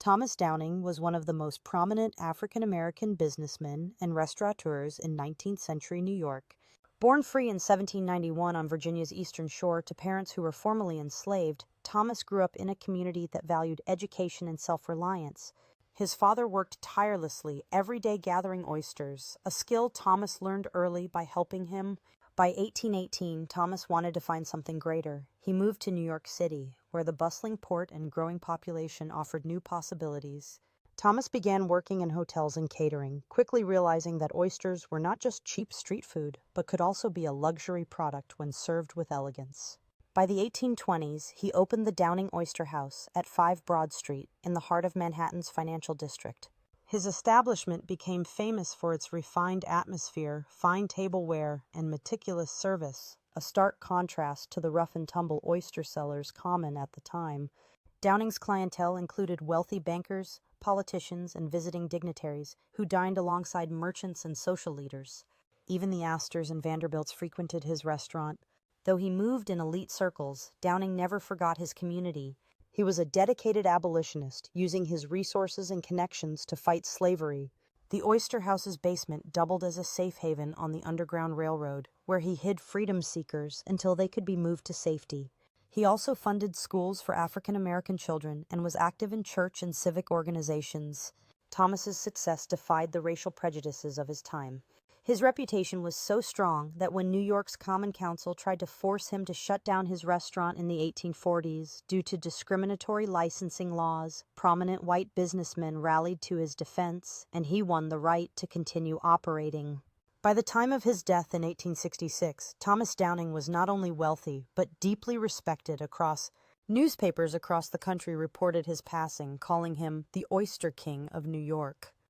Thomas Downing was one of the most prominent African American businessmen and restaurateurs in 19th century New York. Born free in 1791 on Virginia's Eastern Shore to parents who were formerly enslaved, Thomas grew up in a community that valued education and self-reliance. His father worked tirelessly, every day gathering oysters, a skill Thomas learned early by helping him. By 1818, Thomas wanted to find something greater. He moved to New York City, where the bustling port and growing population offered new possibilities. Thomas began working in hotels and catering, quickly realizing that oysters were not just cheap street food, but could also be a luxury product when served with elegance. By the 1820s, he opened the Downing Oyster House at 5 Broad Street in the heart of Manhattan's financial district. His establishment became famous for its refined atmosphere, fine tableware, and meticulous service, a stark contrast to the rough-and-tumble oyster cellars common at the time. Downing's clientele included wealthy bankers, politicians, and visiting dignitaries who dined alongside merchants and social leaders. Even the Astors and Vanderbilts frequented his restaurant. Though he moved in elite circles, Downing never forgot his community. He was a dedicated abolitionist, using his resources and connections to fight slavery. The Oyster House's basement doubled as a safe haven on the Underground Railroad, where he hid freedom seekers until they could be moved to safety. He also funded schools for African American children and was active in church and civic organizations. Thomas's success defied the racial prejudices of his time. His reputation was so strong that when New York's Common Council tried to force him to shut down his restaurant in the 1840s due to discriminatory licensing laws, prominent white businessmen rallied to his defense, and he won the right to continue operating. By the time of his death in 1866, Thomas Downing was not only wealthy, but deeply respected across newspapers across the country reported his passing, calling him the Oyster King of New York.